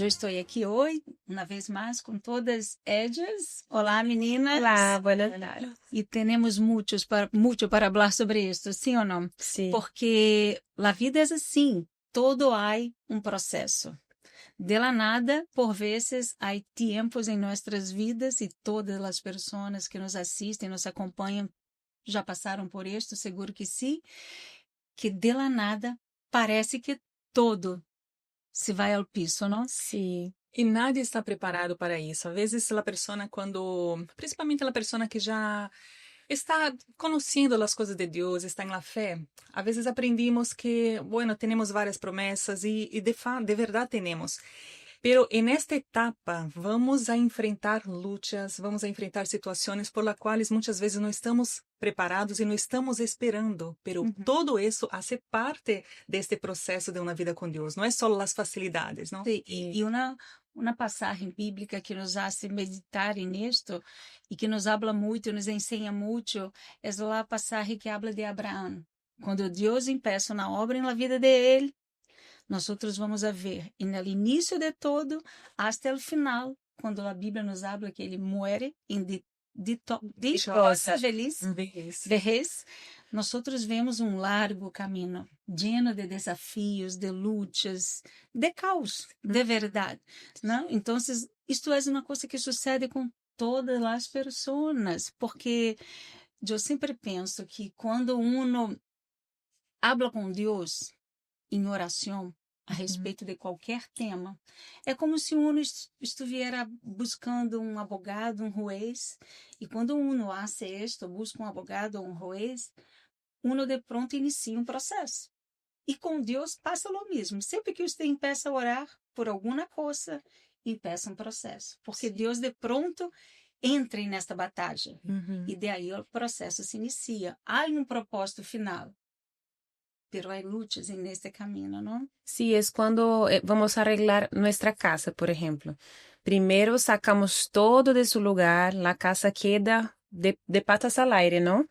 Eu estou aqui hoje, uma vez mais, com todas ellas. Olá, meninas. Olá, buenas tardes. E temos muito para falar sobre isso, sim ou não? Sim. Porque a vida é assim, todo há um processo. De la nada, por vezes, há tempos em nossas vidas e todas as pessoas que nos assistem, nos acompanham, já passaram por isto, seguro que sim, que de la nada parece que todo se vai ao piso, não? Sim. E nadie está preparado para isso. Às vezes, principalmente a pessoa que já está conhecendo as coisas de Deus, está na fé, às vezes aprendimos que, bueno, temos várias promessas e de verdade temos. Pero en esta etapa vamos a enfrentar luchas, vamos a enfrentar situações por las quais muitas vezes não estamos preparados e não estamos esperando. Pero todo isso hace parte deste processo de uma vida com Deus. Não é só as facilidades, não? Sí, y una passagem bíblica que nos hace meditar nisto e que nos habla muito, nos ensina muito, é a passagem que habla de Abraão. Quando Deus começa na obra na vida de ele, nós vamos a ver, e no início de todo, até o final, quando a Bíblia nos habla que ele muere em dichosa vejez, nós vemos um largo caminho, lleno de desafios, de lutas, de caos, de verdade, não? Então, isto é uma coisa que sucede com todas as pessoas, porque eu sempre penso que quando uno habla com Deus em oração a respeito de qualquer tema, é como se uno estivesse buscando um advogado, um juez, e quando uno hace esto, busca um advogado ou um juez, uno de pronto inicia um processo. E com Deus passa o mesmo. Sempre que você empieza a orar por alguma coisa, empieza um processo. Porque Deus de pronto entra nesta batalha. E daí o processo se inicia. Há um propósito final. Pero hay luchas en este camino, ¿no? Sí, es cuando vamos a arreglar nuestra casa, por ejemplo. Primero sacamos todo de su lugar, la casa queda de patas al aire, ¿no?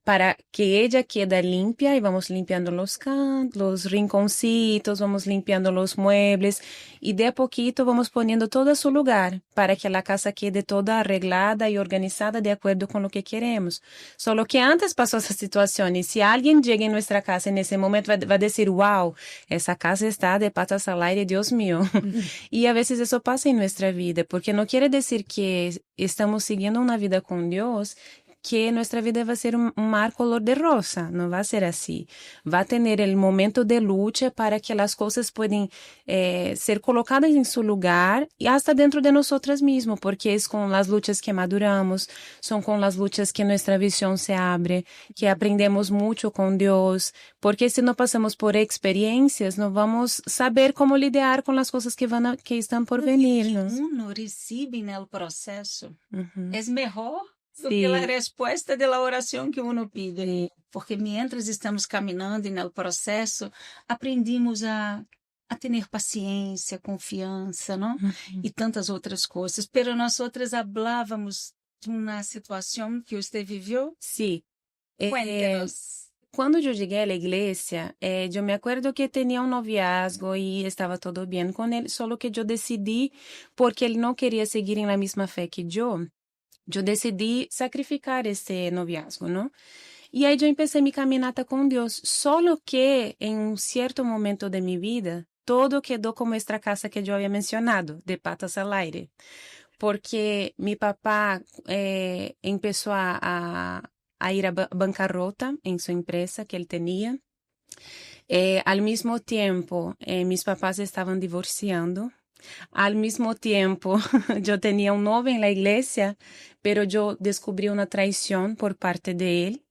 Para que ella quede limpia y vamos limpiando los cantos, los rinconcitos, vamos limpiando los muebles y de a poquito vamos poniendo todo a su lugar para que la casa quede toda arreglada y organizada de acuerdo con lo que queremos. Solo que antes pasó esa situación y si alguien llega en nuestra casa en ese momento va a decir, wow, esa casa está de patas al aire, Dios mío. Y a veces eso pasa en nuestra vida, porque no quiere decir que estamos siguiendo una vida con Dios, que nuestra vida va a ser un mar color de rosa, no va a ser así. Va a tener el momento de lucha para que las cosas puedan ser colocadas en su lugar y hasta dentro de nosotras mismas, porque es con las luchas que maduramos, son con las luchas que nuestra visión se abre, que aprendemos mucho con Dios, porque si no pasamos por experiencias, no vamos a saber cómo lidiar con las cosas que están por venir, ¿no? Uno recibe no processo é melhor do Sí. que a resposta da oração que uno pide. Porque mientras estamos caminhando no processo, aprendimos a ter paciência, confiança, não? E tantas outras coisas. Pero nós outras hablávamos de uma situação que você viveu. Sí. Cuéntenos. Cuando yo llegué a la iglesia, yo me acuerdo que tenía un noviazgo y estaba todo bien con él, solo que yo decidí, porque él no quería seguir en la misma fe que yo decidí sacrificar ese noviazgo, ¿no? Y ahí yo empecé mi caminata con Dios, solo que en un cierto momento de mi vida, todo quedó como esta casa que yo había mencionado, de patas al aire, porque mi papá empezó a ir a bancarrota en su empresa que él tenía. Al mismo tiempo, mis papás estaban divorciando. Al mismo tiempo, yo tenía un novio en la iglesia, pero yo descubrí una traición por parte de él.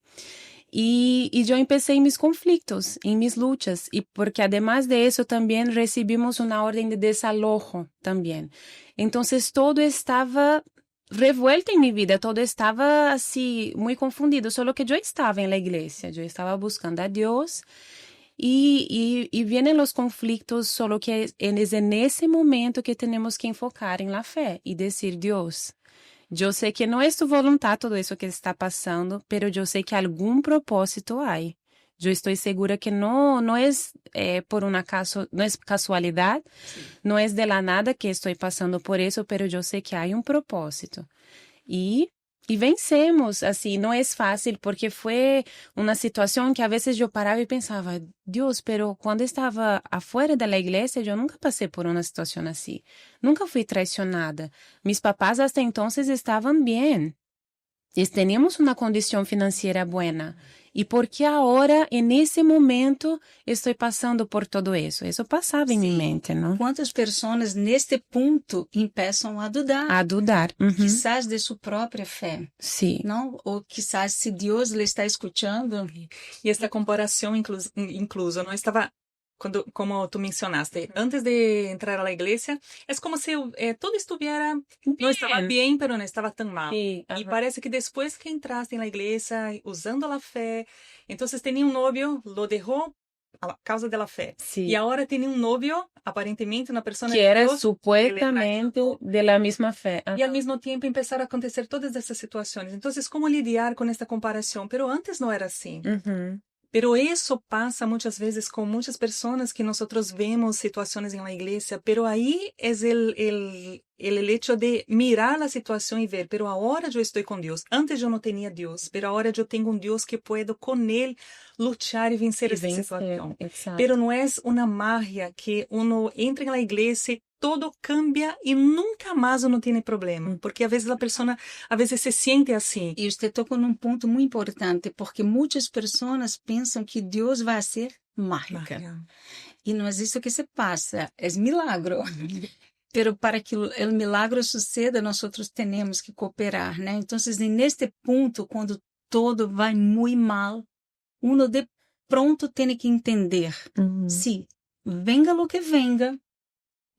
Y yo empecé en mis conflictos, en mis luchas, y porque además de eso también recibimos una orden de desalojo también. Entonces todo estaba revuelto en mi vida, todo estaba así muy confundido, solo que yo estaba en la iglesia, yo estaba buscando a Dios. Y vienen los conflictos, solo que es en ese momento que tenemos que enfocar en la fe y decir, Dios, yo sé que no es tu voluntad todo eso que está pasando, pero yo sé que algún propósito hay. Eu estou segura que não é por não é casualidade, não é de la nada que estou passando por isso, pero eu sei que há um propósito. E vencemos, assim, não é fácil, porque foi uma situação que a vezes eu parava e pensava, Deus, pero quando estava afuera da igreja, eu nunca passei por uma situação assim. Nunca fui traicionada. Mis papás hasta entonces estavam bem. Teníamos uma condição financeira boa. E por que agora, nesse momento, estou passando por tudo isso? Isso passava em minha mente, não? Quantas pessoas neste ponto começam a dudar? A dudar. Quizás de sua própria fé. Sim. Não? Ou quizás se Deus lhe está escutando. E esta comparação incluso, não estava... como tú mencionaste, antes de entrar a la iglesia, es como si todo estuviera, no estaba bien, pero no estaba tan mal. Sí, y parece que después que entraste en la iglesia, usando la fe, entonces tenía un novio, lo dejó a causa de la fe. Sí. Y ahora tiene un novio, aparentemente una persona que de era Dios, supuestamente de la misma fe. Y al mismo tiempo empezaron a acontecer todas estas situaciones. Entonces, ¿cómo lidiar con esta comparación? Pero antes no era así. Pero eso pasa muchas veces con muchas personas que nosotros vemos situaciones en la iglesia, pero ahí es el hecho de mirar la situación y ver, pero ahora yo estoy con Dios. Antes yo no tenía Dios, pero ahora yo tengo un Dios que puedo con Él luchar y vencer esta situación. Exacto. Pero no es una magia que uno entra en la iglesia, todo cambia y nunca más uno tiene problema, porque a veces la persona se siente así. E você tocou num ponto muito importante, porque muitas pessoas pensam que Deus vai ser mágica. E não é isso que se passa, é milagro. Pero para que o milagro suceda, nós temos que cooperar, né? Então, neste ponto, quando todo vai muito mal, uno de pronto tem que entender, se venga lo que venga,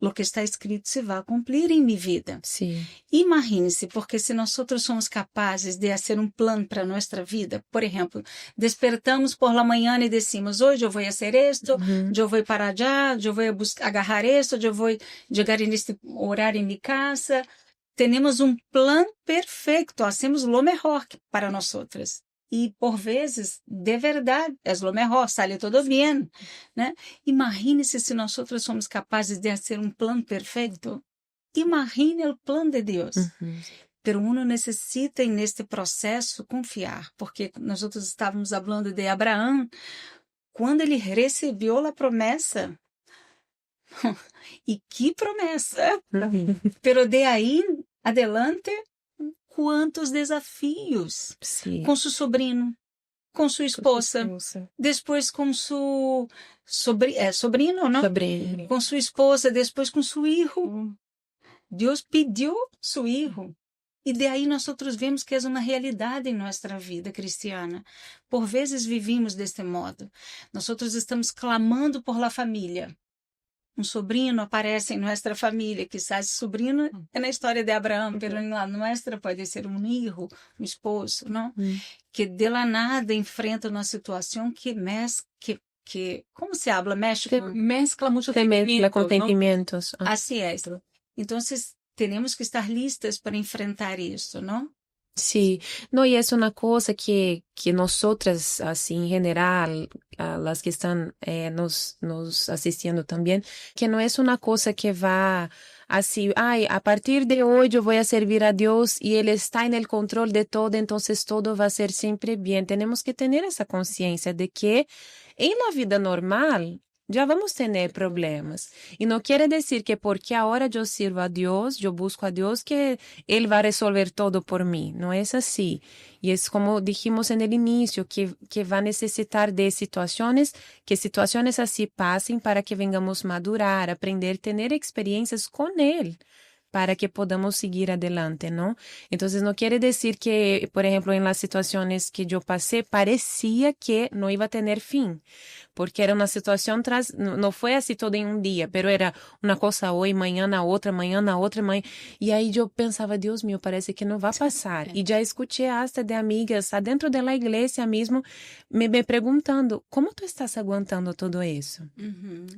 o que está escrito se vai cumprir em minha vida. Sim. Imagine-se, porque se nós somos capazes de fazer um plano para nossa vida, por exemplo, despertamos por la manhã e decimos, hoje eu vou fazer isto, eu vou parar já, eu vou agarrar isto, eu vou chegar neste horário em minha casa. Temos um plano perfeito, hacemos o melhor para nós outras. E, por vezes, de verdade, é o melhor, sale todo bem, né? Imagine-se se nós somos capazes de fazer um plano perfeito. Imagine o plano de Deus. Pero uno necessita, neste processo, confiar, porque nós estávamos falando de Abraão, quando ele recebeu a promessa. E que promessa! Pero de aí adelante, quantos desafios com seu sobrinho, com sua esposa, depois com seu sobrinho, não? Sobrinho. Com sua esposa, depois com seu filho. Deus pediu seu filho. E de aí nós vemos que é uma realidade em nossa vida cristiana. Por vezes vivimos deste modo. Nós estamos clamando por la família. Um sobrinho aparece em nossa família, quizás sobrinho é na história de Abraão, mas na nossa pode ser um filho, um esposo, não? Que de la nada enfrenta uma situação que como se habla, mexe com... Mezcla muitos mezcla com sentimentos. Assim é. Então, temos que estar listas para enfrentar isso, não? Sí, no, y es una cosa que nosotras, así en general, a las que están nos asistiendo también, que no es una cosa que va así, a partir de hoy yo voy a servir a Dios y Él está en el control de todo, entonces todo va a ser siempre bien. Tenemos que tener esa conciencia de que en la vida normal já vamos ter problemas. E não quer dizer que porque agora eu sirvo a Deus, eu busco a Deus, que Ele vai resolver todo por mim. Não é assim. E é como dijimos no início, que vai necessitar de situações, que situações assim passem para que vengamos madurar, aprender, ter experiências com Ele, para que podamos seguir adelante, ¿no? Entonces, no quiere decir que, por ejemplo, en las situaciones que yo pasé, parecía que no iba a tener fin, porque era una situación no fue así todo en un día, pero era una cosa hoy, mañana otra, y ahí yo pensaba, Dios mío, parece que no va a pasar. Y ya escuché hasta de amigas adentro de la iglesia mismo, me preguntando, ¿cómo tú estás aguantando todo eso?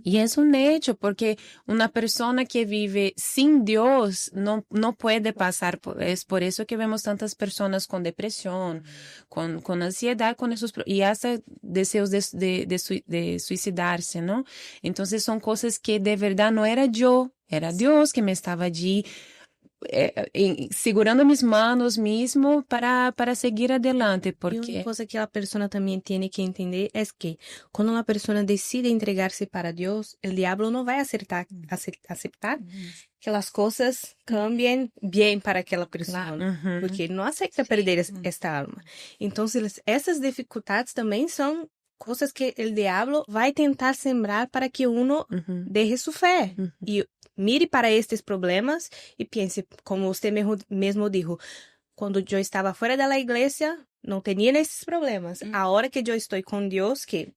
Y es un hecho, porque una persona que vive sin Dios, Dios no puede pasar. Es por eso que vemos tantas personas con depresión, con ansiedad, con esos, y hasta deseos de suicidarse, ¿no? Entonces son cosas que de verdad no era yo, era Dios que me estaba allí segurando mis manos mismo para seguir adelante, Y una porque cosa que la persona también tiene que entender es que cuando la persona decide entregarse para Dios, el diablo no va a aceptar que las cosas cambien bien para aquella persona, Ujú. porque él no acepta perder esta alma. Entonces, esas dificultades también son cosas que el diablo va a tentar sembrar para que uno Ujú. deje su fe Ujú. y mire para estes problemas y piense, como usted mesmo dijo, quando eu estava fora da igreja, não tinha esses problemas. A hora que eu estou com Deus, que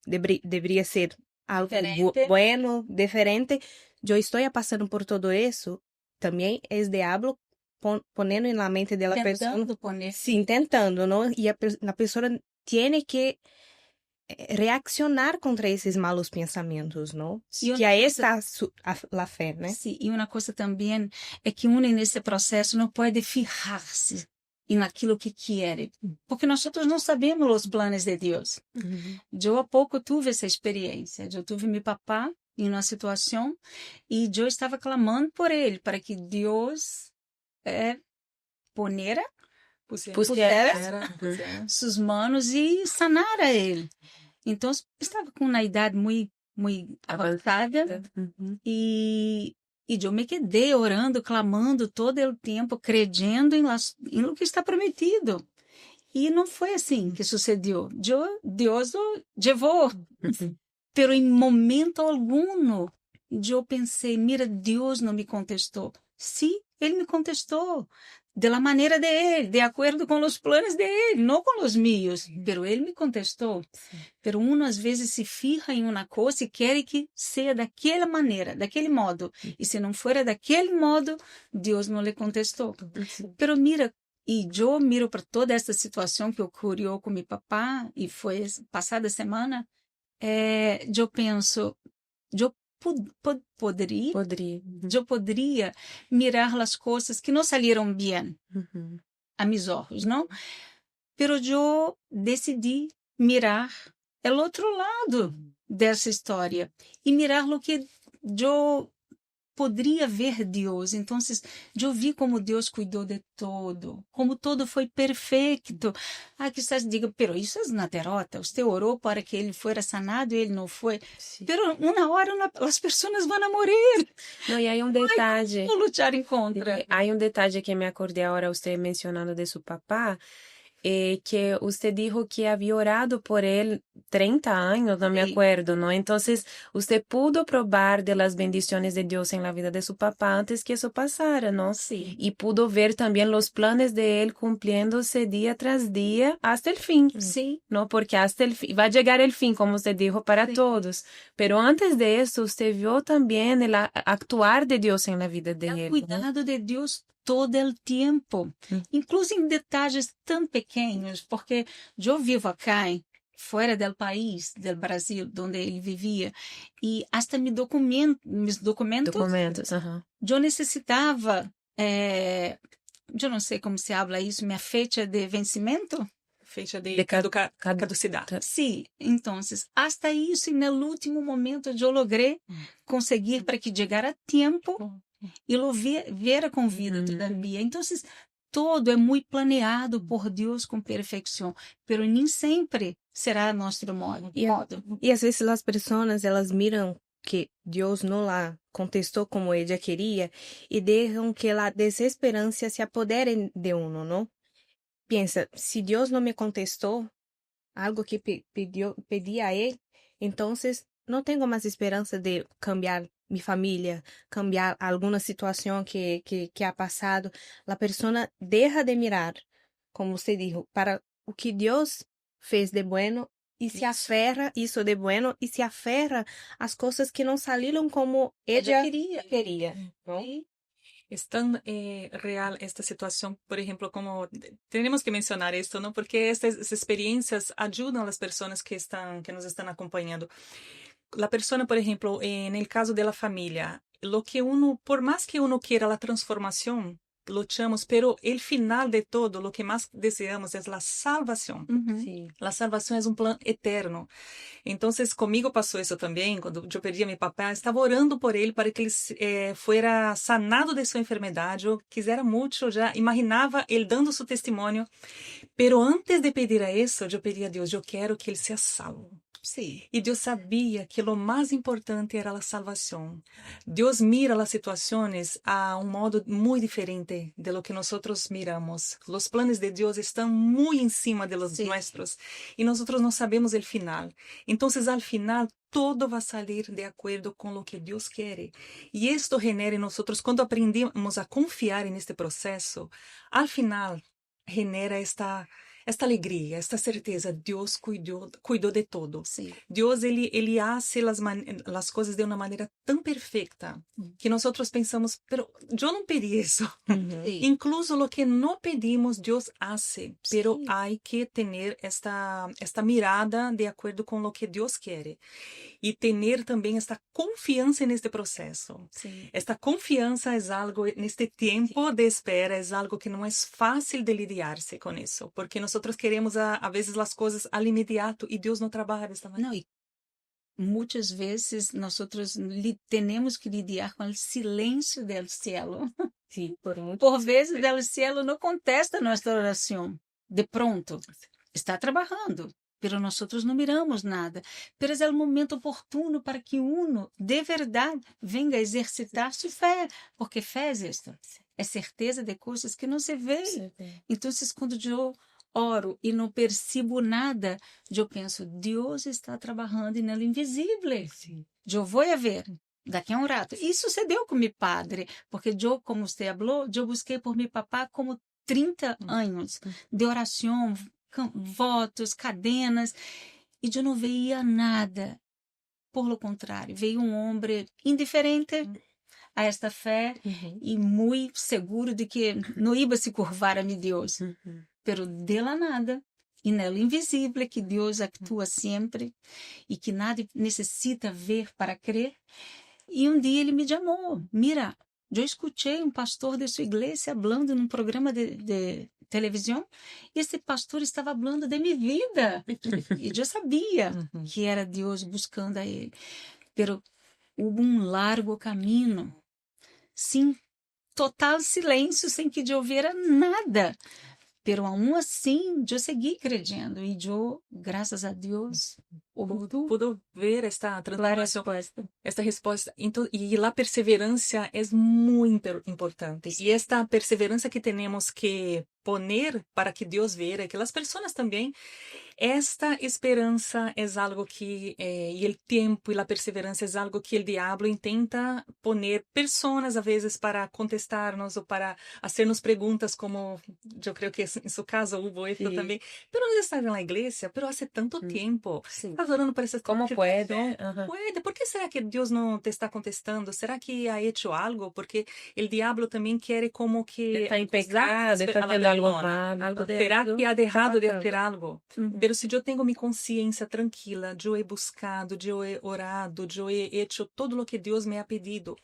deveria ser algo Diferente. bueno, diferente, eu estou passando por todo isso, também é o diabo ponendo na mente da pessoa, Tentando poner. sim, tentando, não? E a pessoa tem que reaccionar contra esses malos pensamentos, não? E Que aí está a fé, né? Sim, e uma coisa também é que uno nesse processo não pode fijar-se naquilo que quer, porque nós outros não sabemos os planos de Deus. Eu há pouco tive essa experiência. Eu tive meu papá em uma situação e eu estava clamando por ele para que Deus ponera Pusiera. suas mãos e sanara ele. Então, estava com uma idade muito avançada Uhum. e eu me quedei orando, clamando todo o tempo, crendo em lo que está prometido. E não foi assim que sucedeu. Deus o levou. Pero em momento algum, eu pensei, mira, Deus não me contestou. Sim, Ele me contestou. De la maneira de Ele, de acordo com os planos de Ele, não com os meus. Pero Ele me contestou. Pero uno às vezes se fija em uma coisa e quer que seja daquela maneira, daquele modo. E se não for daquele modo, Deus não lhe contestou. Pero mira, e eu miro para toda essa situação que ocorreu com meu papá, e foi passada semana, eu penso, eu poderia, eu poderia mirar as coisas que não saíram bem Uhum. a meus olhos, não? Pero eu decidi mirar o outro lado dessa história e mirar o que eu poderia ver Deus. Então, eu vi como Deus cuidou de todo, como todo foi perfeito. Quizás diga, pero isso é uma derrota. Você orou para que ele fosse sanado e ele não foi. Sim. Pero uma hora as pessoas vão morrer. No, y hay un detalle. Vou lutar em contra. Hay un detalle que me acordé ahora usted mencionando de su papá, que usted dijo que había orado por él 30 años, no me Sí. acuerdo, ¿no? Entonces, usted pudo probar de las bendiciones de Dios en la vida de su papá antes que eso pasara, ¿no? Sí. Y pudo ver también los planes de él cumpliéndose día tras día hasta el fin. Sim. ¿No? Porque hasta el fin, va a llegar el fin, como usted dijo, para Sí. todos. Pero antes de eso, usted vio también el actuar de Dios en la vida de É o él, ¿no? cuidado de Deus todo o tempo, incluso em detalhes tão pequenos, porque eu vivo acá, fora do país, do Brasil, onde ele vivia, e até meus documentos, Documentos, ajá. eu necessitava, eu não sei como se habla isso, minha fecha de vencimento? Fecha de De caducidade. Sim, então, hasta isso, e no último momento, eu logrei conseguir para que chegar a tempo e lo viera com vida todavia. Então, todo é muito planeado por Deus com perfeição, pero nem sempre será nosso modo. E às vezes as pessoas, elas miram que Deus não lá contestou como ela queria e deixam que a desesperança se apodere de uno, não? Pensa, se Deus não me contestou algo que pedi a Ele, então não tenho mais esperança de cambiar minha família, cambiar alguma situação que ha passado. A pessoa deixa de mirar, como você disse, para o que Deus fez de bueno e se aferra isso de bueno e se aferra às coisas que não saíram como ela queria. Não? Es tan real esta situación, por ejemplo, como tenemos que mencionar esto, ¿no? Porque estas experiencias ayudan a las personas que nos están acompañando. La persona, por ejemplo, en el caso de la familia, lo que uno, por más que uno quiera la transformación, luchamos, pero el final de todo, lo que más deseamos es la salvación. Uhum. Sí. La salvación es un plan eterno. Entonces, conmigo pasó eso también. Cuando yo perdí a mi papá, estaba orando por él para que él fuera sanado de su enfermedad. Yo quisiera mucho, ya imaginaba él dando su testimonio. Pero antes de pedir a eso, yo pedí a Dios, yo quiero que él sea salvo. Sim. Y Dios sabía que lo más importante era la salvación. Dios mira las situaciones a un modo muy diferente de lo que nosotros miramos. Los planes de Dios están muy encima de los Sí. nuestros y nosotros no sabemos el final. Entonces, al final, todo va a salir de acuerdo con lo que Dios quiere. Y esto genera en nosotros, cuando aprendemos a confiar en este proceso, al final genera esta alegria, esta certeza. Deus cuidou de todo. Sim. Deus, ele hace las coisas de uma maneira tão perfeita que nós pensamos, pero eu não pedi isso. Uhum. Sim. Incluso lo que no pedimos, Dios hace, pero Sí. hay que tener esta mirada de acuerdo con lo que Dios quiere y tener también esta confianza en este proceso. Sim. Esta confianza es algo, en este tiempo de espera, es algo que no es fácil de lidiarse con eso, porque nosotros queremos a veces las cosas al inmediato y Dios no trabaja de esta manera. Não, e muitas vezes nós temos que lidiar com o silêncio do cielo. Sí, por mucho. Por vezes o cielo não contesta nossa oração. De pronto, está trabalhando, pero nós não miramos nada. Pero é o momento oportuno para que uno, de verdade, venga a exercitar sua fé, porque fé é isto, é certeza de coisas que não se vê. Então, quando eu oro e não percebo nada, eu penso, Deus está trabalhando no invisível. Eu vou a ver daqui a um rato. E sucedeu com meu padre, porque eu, como você falou, eu busquei por meu papá como 30 anos de oração, votos, cadenas, e eu não veia nada. Por lo contrário, veio um homem indiferente a esta fé Uhum. e muito seguro de que não ia se curvar a meu Deus. Pero de la nada, e nela invisível, que Deus atua sempre e que nada necessita ver para crer. E um dia ele me chamou. Mira, eu escutei um pastor de sua igreja falando num programa de televisão, e esse pastor estava falando de minha vida. E eu sabia que era Deus buscando a ele. Pero houve um largo caminho, sem total silêncio, sem que eu ouvira nada. Pero aún assim, eu segui crendo. E eu, graças a Deus, Pudo ver esta a transformação, resposta. esta resposta. Então, e a perseverança é muito importante. E esta perseverança que temos que poner para que Deus veja, que as pessoas também, esta esperança é algo que, e o tempo e a perseverança é algo que o diabo intenta poner pessoas, a vezes, para contestar-nos ou para fazer-nos perguntas, como eu creio que em seu caso houve isso Sí. também. Pero não estás na igreja, pero hace tanto tempo. Sim. Estás orando para essa ¿Cómo puede? Ajá. Puede. ¿Por qué será que Dios no te está contestando? ¿Será que ha hecho algo? Porque el diablo también quiere como que Está en pecado, acusar está a la haciendo algo persona. mal. Algo de ¿Será errado que ha dejado de pasando. hacer algo? Uhum. Pero si yo tengo mi conciencia tranquila, yo he buscado, yo he orado, yo he hecho todo lo que Dios me ha pedido.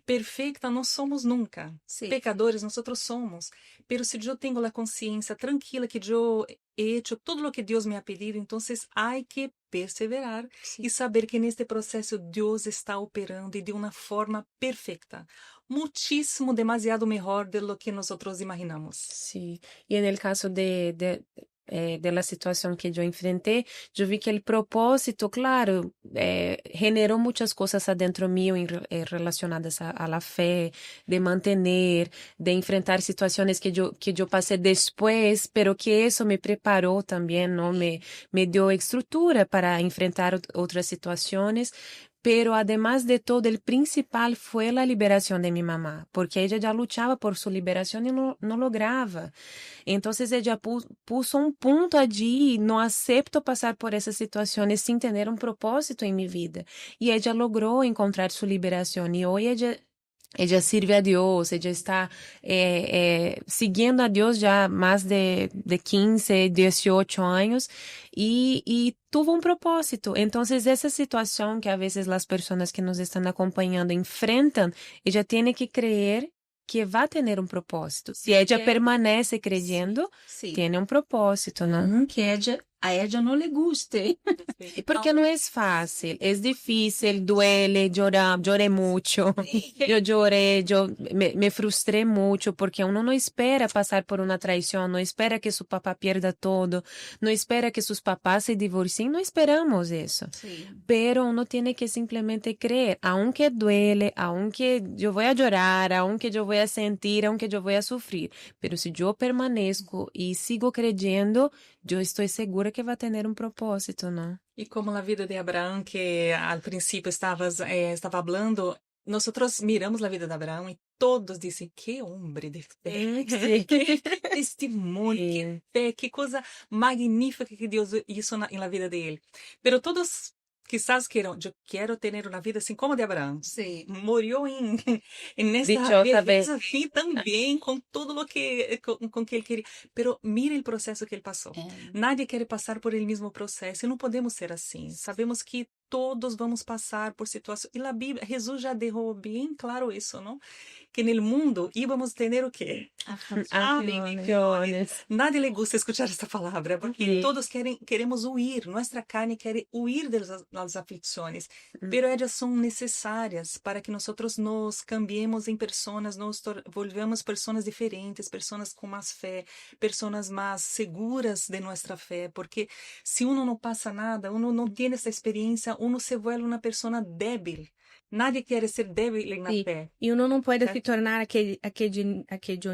Perfecta no somos nunca. Sim. Pecadores nosotros somos. Pero si yo tengo la conciencia tranquila que yo he hecho todo lo que Dios me ha pedido, entonces hay que perseverar Sim. y saber que en este proceso Dios está operando y de una forma perfecta. Muchísimo, demasiado mejor de lo que nosotros imaginamos. Sí, y en el caso de la situación que yo enfrenté, yo vi que el propósito, claro, generó muchas cosas adentro mío relacionadas a la fe, de mantener, de enfrentar situaciones que yo pasé después, pero que eso me preparó también, ¿no? Me dio estructura para enfrentar otras situaciones. Pero además de todo, el principal fue la liberación de mi mamá, porque ella ya luchaba por su liberación y no lograba. Entonces ella puso un punto allí, no acepto pasar por esas situaciones sin tener un propósito en mi vida. Y ella logró encontrar su liberación y hoy ella ella sirve a Dios, ella está siguiendo a Dios ya más de 15, 18 años y tuvo un propósito. Entonces, esa situación que a veces las personas que nos están acompañando enfrentan, ella tiene que creer que va a tener un propósito. Si ella Que- permanece Sim, creyendo, sim. tiene un propósito, ¿no? Que a Edia não lhe guste. Y porque no es fácil, es difícil, duele, lloré mucho, yo lloré, me frustré mucho porque uno no espera pasar por una traición, no espera que su papá pierda todo, no espera que sus papás se divorcien, no esperamos eso. Sim. Pero uno tiene que simplemente creer, aunque duele, aunque yo voy a llorar, aunque yo voy a sentir, aunque yo voy a sufrir, pero si yo permanezco y sigo creyendo, yo estoy segura que va a tener un propósito, ¿no? E como na vida de Abraão, que al princípio estava hablando, nosotros miramos a vida de Abraão e todos dizem, que homem de fé, Sí. que testemunho, que Sí. fé, que coisa magnífica que Deus hizo na vida dele. Pero todos quizás queiram, eu quero ter uma vida assim como a de Abraão. Sim. Morreu nesta Dichosa beleza assim também, com tudo o que com que ele queria. Pero mire o processo que ele passou. É. Nadie quer passar por el mesmo processo e não podemos ser assim. Sabemos que todos vamos passar por situações. E a Bíblia, Jesus já deixou bem claro isso, não? Que no mundo íbamos ter o quê? Aflicciones. Nadie le gusta escuchar esta palavra, porque Sí. todos queremos huir, nossa carne quer huir das aflições, pero elas são necessárias para que nós nos cambiemos em pessoas, nos volvemos pessoas diferentes, pessoas com mais fé, pessoas mais seguras de nossa fé, porque se uno não passa nada, uno não tem essa experiência, uno se vuelve uma pessoa débil. Nadie quer ser débil na Sí. fé. E uno não pode Certo. se tornar aquele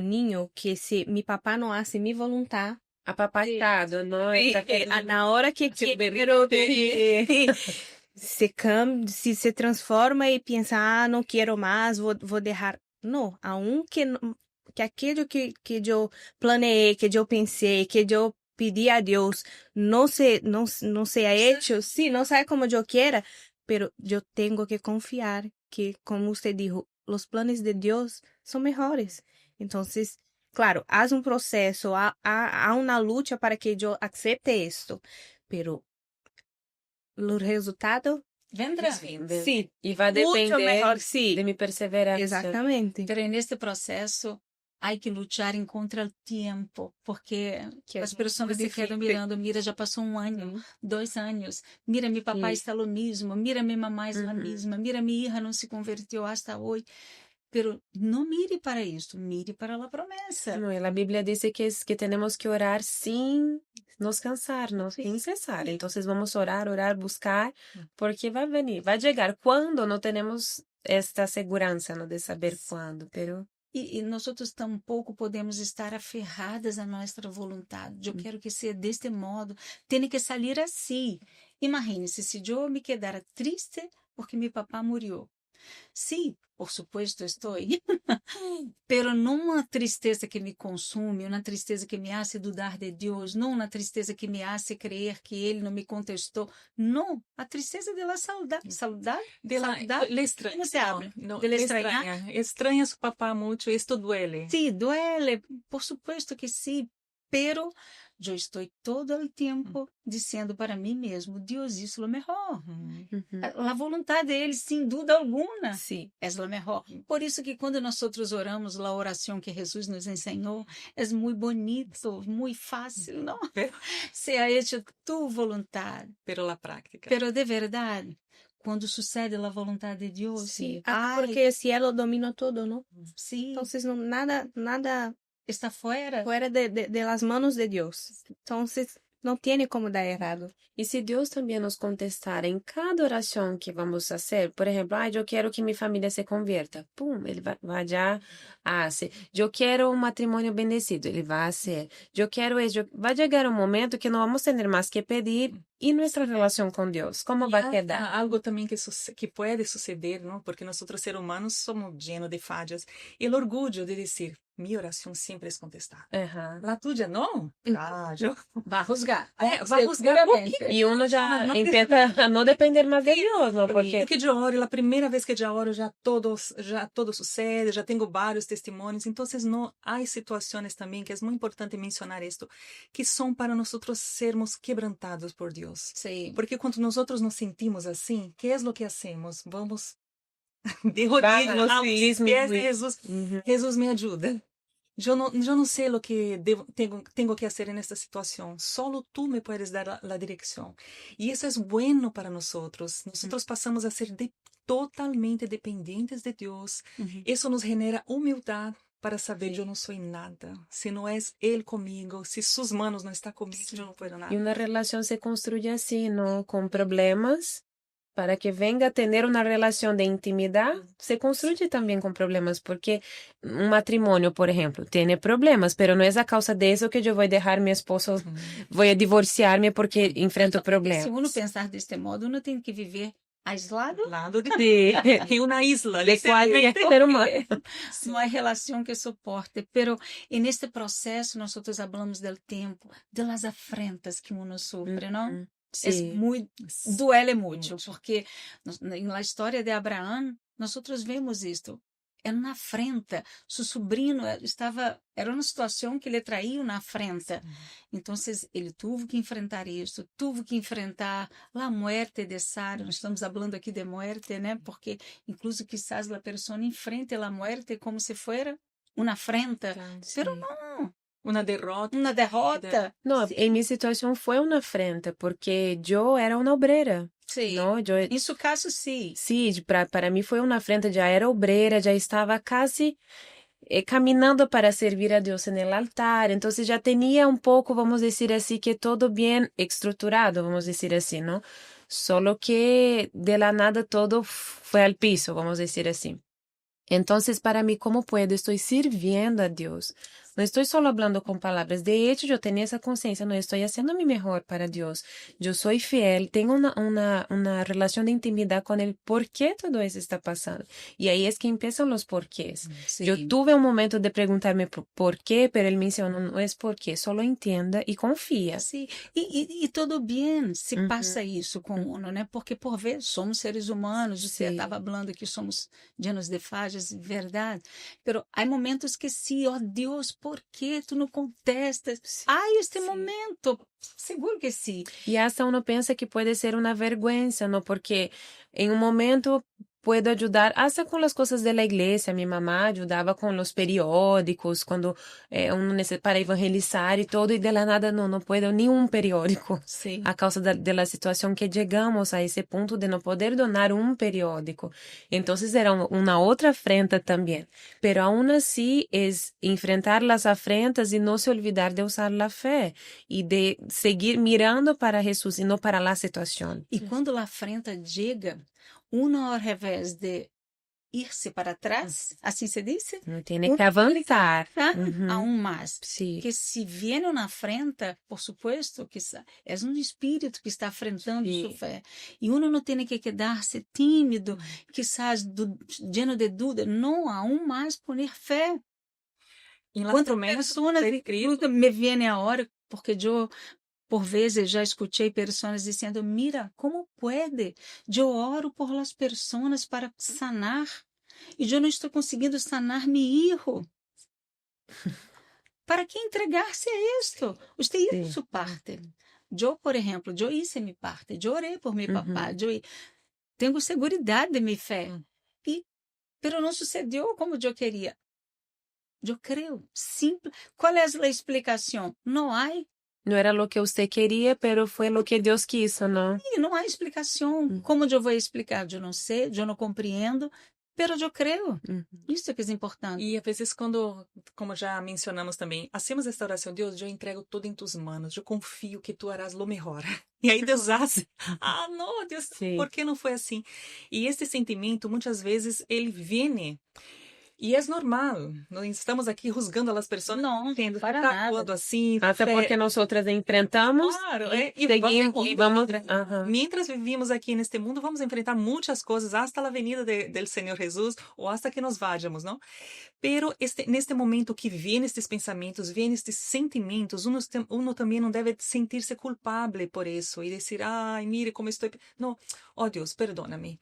ninho que se mi papá não hace mi voluntad, Apapachado, ¿no? Está na hora que Haciendo quero berrinche. se transforma e pensa, ah, não quero mais, vou deixar. Não, que aquilo que eu planeei, que eu pensei, que eu pedi a Deus, não seja hecho, sí, não sai como eu quero, pero eu tenho que confiar que, como você dijo, os planos de Deus são melhores. Então, claro, há um processo, há uma luta para que eu accepte isto, pero o resultado, Vendrá. sim, Y va a muito depender melhor, sim. de mi perseverancia. Exatamente. Pero neste processo, há que lutar em contra o tempo, porque Que é as pessoas muito se quedam difícil. mirando, mira, já passou 1 ano, 2 anos, mira, meu papai Sim. está lo mismo, mira, minha mamãe está a Uhum. mesma, mira, minha hija não se converteu hasta hoje. Pero não mire para isso, mire para a promessa. No, y la Biblia dice que tenemos que orar sin nos cansarnos, sin cesar. Entonces vamos a orar, buscar, porque va a venir, va a llegar. Cuando no tenemos esta segurança, ¿no? De saber cuándo, pero E nós tampouco podemos estar aferradas à nossa vontade. Eu quero que seja deste modo, tem que sair assim. Imagine-se se eu me quedara triste porque meu papá morreu. Sim, por supuesto estou, pero não uma tristeza que me consume, uma tristeza que me hace dudar de Deus, não uma tristeza que me hace crer que Ele não me contestou, não, a tristeza de la saudade, saudade, Le extraña. ¿Cómo se habla? No, ¿De le le extrañar? extraña. Extraña a su papá mucho, esto duele. Sí, duele, por supuesto que sim, pero eu estou todo o tempo dizendo para mim mesmo, Deus, isso é o melhor. A vontade dele, sem dúvida alguma, Sim. é o melhor. Por isso que quando nós oramos a oração que Jesus nos ensinou, é muito bonito, muito fácil, não? Seja hecha tu vontade, Pero la práctica. pero de verdade, quando sucede a vontade de Deus, Sí. ai, Porque o cielo domina todo, ¿no? sim, Entonces, no, nada está fora. fuera de las manos de Dios. Entonces, no tiene como dar errado. y si Dios también nos contestara en cada oración que vamos a hacer, por ejemplo, yo quiero que mi familia se convierta, pum, Él va allá, hace. Yo quiero un matrimonio bendecido, Él va a hacer. Yo quiero eso. Va a llegar un momento que no vamos a tener más que pedir, ¿Y nuestra relación con Dios? ¿Cómo va a quedar? Algo também que pode suceder, não? Porque nós outros seres humanos somos llenos de falhas. E o orgulho de dizer, minha oração sempre é contestada. Ajá. La tuya não? Claro. Va a juzgar. Vai buscar por quê? Y uno ya no empieza a no depender más de Dios, ¿no? Porque Porque eu oro, a primeira vez que eu oro, já todo sucede, já tenho vários testemunhos. Então, não há situações também que é muito importante mencionar isto, que são para nós sermos quebrantados por Deus. Sí. Porque quando nós nos sentimos assim, que é o que hacemos? Vamos de rodillas aos pés de Jesus. Jesus me ajuda. Eu não sei o que tenho que fazer nesta situação. Solo tú me puedes dar a direção. E isso é bueno para nós. Nós passamos a ser totalmente dependentes de Deus. Isso nos genera humildade para saber que eu não sou nada. Se não é Ele comigo, se suas manos não estão comigo, eu não puedo nada. y una relación se construye así, ¿no? Con problemas. Para que venga a tener una relación de intimidad, se construye también con problemas, porque un matrimonio, por ejemplo, tiene problemas, pero no es a causa de eso que yo voy a dejar a mi esposo, voy a divorciarme porque enfrento problemas. Se uno pensar deste modo, uno tem que viver aislado. Lado de Sí. em uma isla. De cualquier ser humano. No hay relación que soporte, pero en este proceso nosotros hablamos del tiempo, de las afrentas que uno sufre, ¿no? Es Sí. muy, duele mucho, porque en la historia de Abraham, nosotros vemos esto. Era uma afrenta. Seu sobrinho era uma situação que ele traía uma afrenta. Então, ele teve que enfrentar isso, teve que enfrentar a morte de Sara. Nós estamos falando aqui de morte, né? Porque, incluso, quizás a pessoa enfrente a morte como se fosse uma afrenta. Pero não. Uma derrota. Uma derrota. No, en mi situación fue una afrenta, porque yo era una obrera. Sí. ¿No? Yo, Em seu caso, sim. sí, para mí fue una afrenta, ya era obrera, ya estaba casi caminando para servir a Dios en el altar, entonces ya tenía un poco, vamos a decir así, que todo bien estructurado, vamos a decir así, ¿no? Solo que de la nada todo fue al piso, vamos a decir así. Entonces, para mí, ¿cómo puedo? Estoy sirviendo a Dios. No estoy solo hablando con palabras. De hecho, yo tenía esa conciencia, no estoy haciendo mi mejor para Dios. Yo soy fiel, tengo una relación de intimidad con Él. ¿Por qué todo eso está pasando? Y ahí es que empiezan los porqués. Sí. Yo tuve un momento de preguntarme por qué, pero Él me mencionó, no es por qué, solo entienda y confía. Sim, e tudo bem se passa isso com uno, né? Porque por vezes somos seres humanos, você Sim. estava falando que somos llenos de falhas, verdade. Pero há momentos que sim, ó Deus, por que tu não contestas? Este momento, seguro que sim. Y hasta uno piensa que puede ser una vergüenza, ¿no? Porque en un momento puedo ayudar hasta con las cosas de la iglesia. Mi mamá ayudaba con los periódicos, cuando uno para evangelizar y todo, y de la nada no puedo ni un periódico. Sim. A causa de la situación que llegamos a ese punto de no poder donar un periódico. Entonces era una otra afrenta también. Pero aún así es enfrentar las afrentas y no se olvidar de usar la fe y de seguir mirando para Jesús y no para la situación. E quando a afrenta chega, uno ao revés de ir-se para trás, assim se diz? Uno tiene que avanzar. Aún mais. Sí. Porque se viene uma afrenta, por supuesto que é um espírito que está afrentando sua fé. E uno não tem que quedar-se tímido, quizás lleno de dúvida. Não, aún mais poner fé. Quantas pessoas me vêm agora, porque eu, por vezes, já escutei pessoas dizendo, mira, como pode? Eu oro por las pessoas para sanar, e eu não estou conseguindo sanar meu filho. ¿Para que entregar-se a esto? Usted hizo su parte. Eu, por exemplo, eu hice mi parte. Eu orei por meu papá. Eu tenho seguridade de minha fé. Pero não sucedeu como eu queria. Eu creio. Simples. Qual é a explicação? Não há. No era lo que usted quería, pero fue lo que Dios quiso, ¿no? E não há explicação. Como eu vou explicar? Eu não sei, eu não compreendo, pero eu creio. Isso é que é importante. E às vezes quando, como já mencionamos também, hacemos esta oração, Deus, eu entrego tudo em tus manos, eu confio que tu harás lo mejor. E aí Deus hace. Não, Deus, Sim. por que não foi assim? E este sentimento, muitas vezes, ele vem E é normal, não estamos aqui juzgando as pessoas, Não, entendo, para tá nada. atuando assim, Até porque nós outras enfrentamos claro, e seguimos e vamos. Mientras vivimos aqui neste mundo, vamos enfrentar muitas coisas hasta a venida del Senhor Jesus ou hasta que nos vayamos, não? Pero neste momento que vem estes pensamentos, vem estes sentimentos, uno também não deve sentir-se culpável por isso e dizer, ai, mire como estou. Não, oh Deus, perdóname.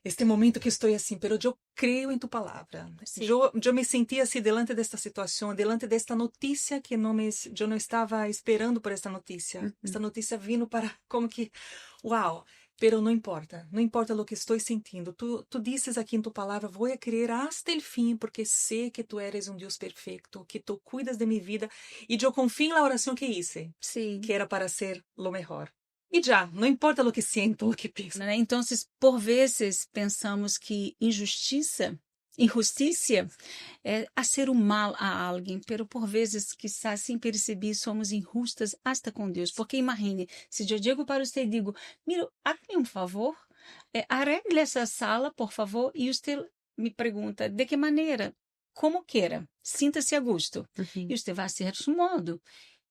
Este momento que estou assim, pero eu creio em tu palavra. Eu me senti assim delante desta situação, delante desta notícia que eu não estava esperando por esta notícia. Esta notícia vindo para como que, uau. Pero não importa o que estou sentindo. Tu dizes aqui em tu palavra, vou a crer hasta el fim, porque sei que tu eres um Deus perfeito, que tu cuidas de minha vida, e eu confio na oração que hice, Sim. que era para ser lo melhor. E já, não importa o que sinto, o que penso. Né? Então, por vezes, pensamos que injustiça é fazer o mal a alguém, pero por vezes, quizás sem perceber, somos injustas hasta com Deus. Porque imagine, se eu digo para você e digo, mira, haga-me um favor, arregle essa sala, por favor, e você me pergunta, de que maneira? Como queira, sinta-se a gosto. E você vai ser do modo.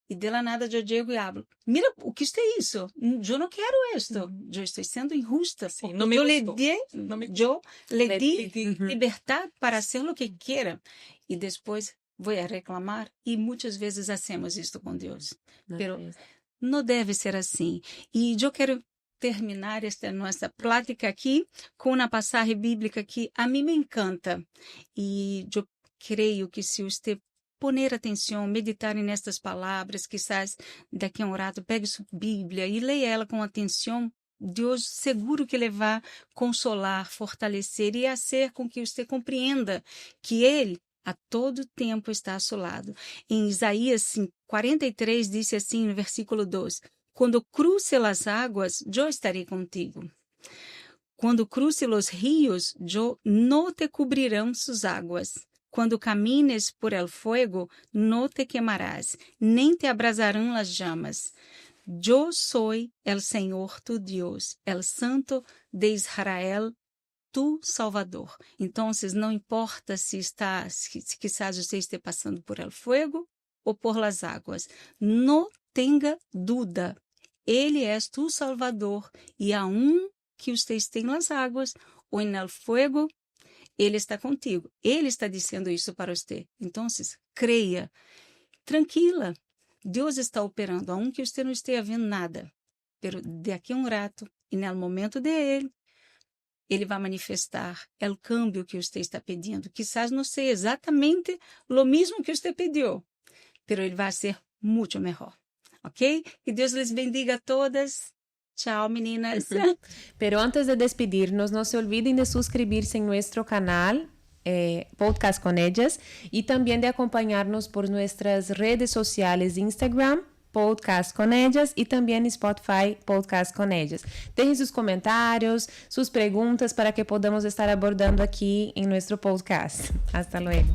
E de la nada eu digo e hablo, mira, o que é isso? Eu não quero isto. Eu estou sendo injusta. Sim, não me Eu lhe di liberdade para fazer o que queira. E depois vou a reclamar. E muitas vezes hacemos isto com Deus. Mas não deve ser assim. E eu quero terminar esta nossa plática aqui com uma passagem bíblica que a mim me encanta. E eu creio que se você poner atenção, meditar nestas palavras, quizás daqui a um rato pegue sua Bíblia e leia ela com atenção, Deus seguro que Ele vai consolar, fortalecer e fazer com que você compreenda que Ele a todo tempo está ao seu lado. Em Isaías 43 diz assim no versículo 2, quando cruce as águas, eu estarei contigo. Quando cruce os rios, eu não te cobrirão suas águas. Quando camines por el fuego, no te quemarás, nem te abrasarão as llamas. Yo soy el Senhor tu Deus, el Santo de Israel, tu Salvador. Então, não importa se quizás você esteja passando por el fuego ou por las águas, não tenha dúvida, Ele é tu Salvador, e aun que você esteja nas águas ou en el fuego, Ele está contigo. Ele está dizendo isso para você. Então, creia. Tranquila. Deus está operando, aunque você não esteja vendo nada. Pero daqui a um rato, e no momento de Ele vai manifestar o câmbio que você está pedindo. Quizás não seja exatamente o mesmo que você pediu, pero Ele vai ser muito melhor. Ok? Que Deus les bendiga a todas. Chao, meninas. Pero antes de despedirnos, no se olviden de suscribirse en nuestro canal, Podcast con Ellas, y también de acompañarnos por nuestras redes sociales, Instagram, Podcast con Ellas, y también Spotify, Podcast con Ellas. Dejen sus comentarios, sus preguntas para que podamos estar abordando aquí en nuestro podcast. Hasta luego.